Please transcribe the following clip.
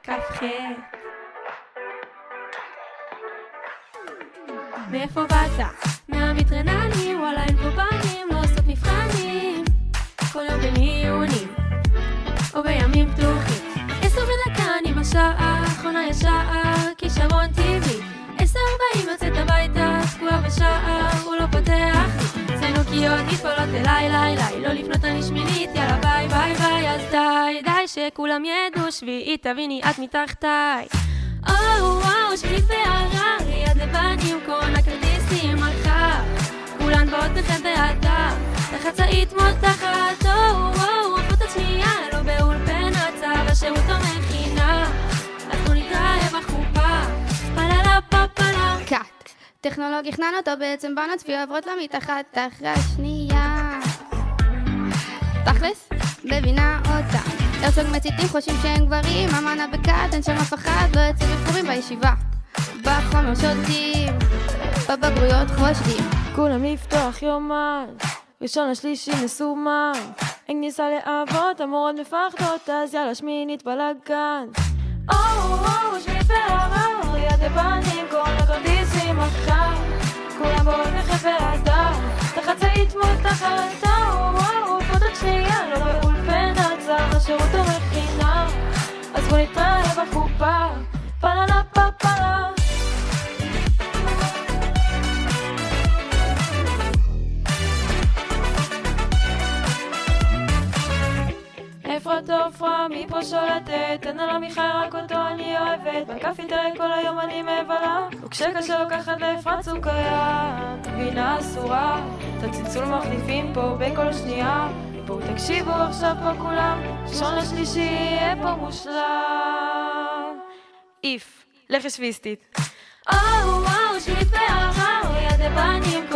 כ"ח. מאיפה באת? מהמטרננים, וואלה אין פה בנים, לא עושות מבחנים, כל יום במיונים או בימים פתוחים. 10 ודקה אני בשעה האחרונה ישר, כישרון טבעי. 10:40 יוצאת הביתה, תקועה בשעה, הוא לא פותח לי צינוקיות נתפולות אליי, לא לפנות אני שמינית, יאללה ביי ביי ביי. אז די שכולם ידעו, שביעית תביני את מתחתיי. וואו שביעית והרר, יד לבנים קונה כרטיסים מחר, כולן באות בחד באתר, לחצאית מותחת. וואו הפוטות שנייה, לא באולפן הצב, השירות או מכינה, אז בוא נתראה בחופה. פללה פפלה קאט, טכנולוג הכנן אותו בעצם בנות ועוברות לה מתחת אחרי השנייה. תכלס, בבינה אותה הרצוג מציתים חושבים שהם גברים, אמנה בקאט, אין שם אף אחד, לא יוצא בבחורים בישיבה, בחומר שותים, בבגרויות חושדים. כולם לפתוח יומן, ראשון לשלישי מסומן, אין כניסה לאבות, המורות מפחדות, אז יאללה שמינית בלגן. שמינית והרר, יד לבנים, כל הכרטיסים מחר, כולם באות מחד באתר, לחצאית מותחת. פוטות שנייה, לא באולפן הצר, השירות או מכינה, אז בוא נתראה בחופה. פללה פפלה אפרת עופרה, מי פה שולטת? אין על עמיחי רק אותו אני אוהבת, בקפי תראה כל היום אני מבלה, וכשקשה לוקחת לאפרת סוכריה, בינה אסורה, את הצלצול מחליפים פה בכל שנייה, בואו תקשיבו עכשיו פה כולם, ראשון לשלישי יהיה פה מושלם. איף, לחשוויסטית. וואו שביעית והרר, יד לבנים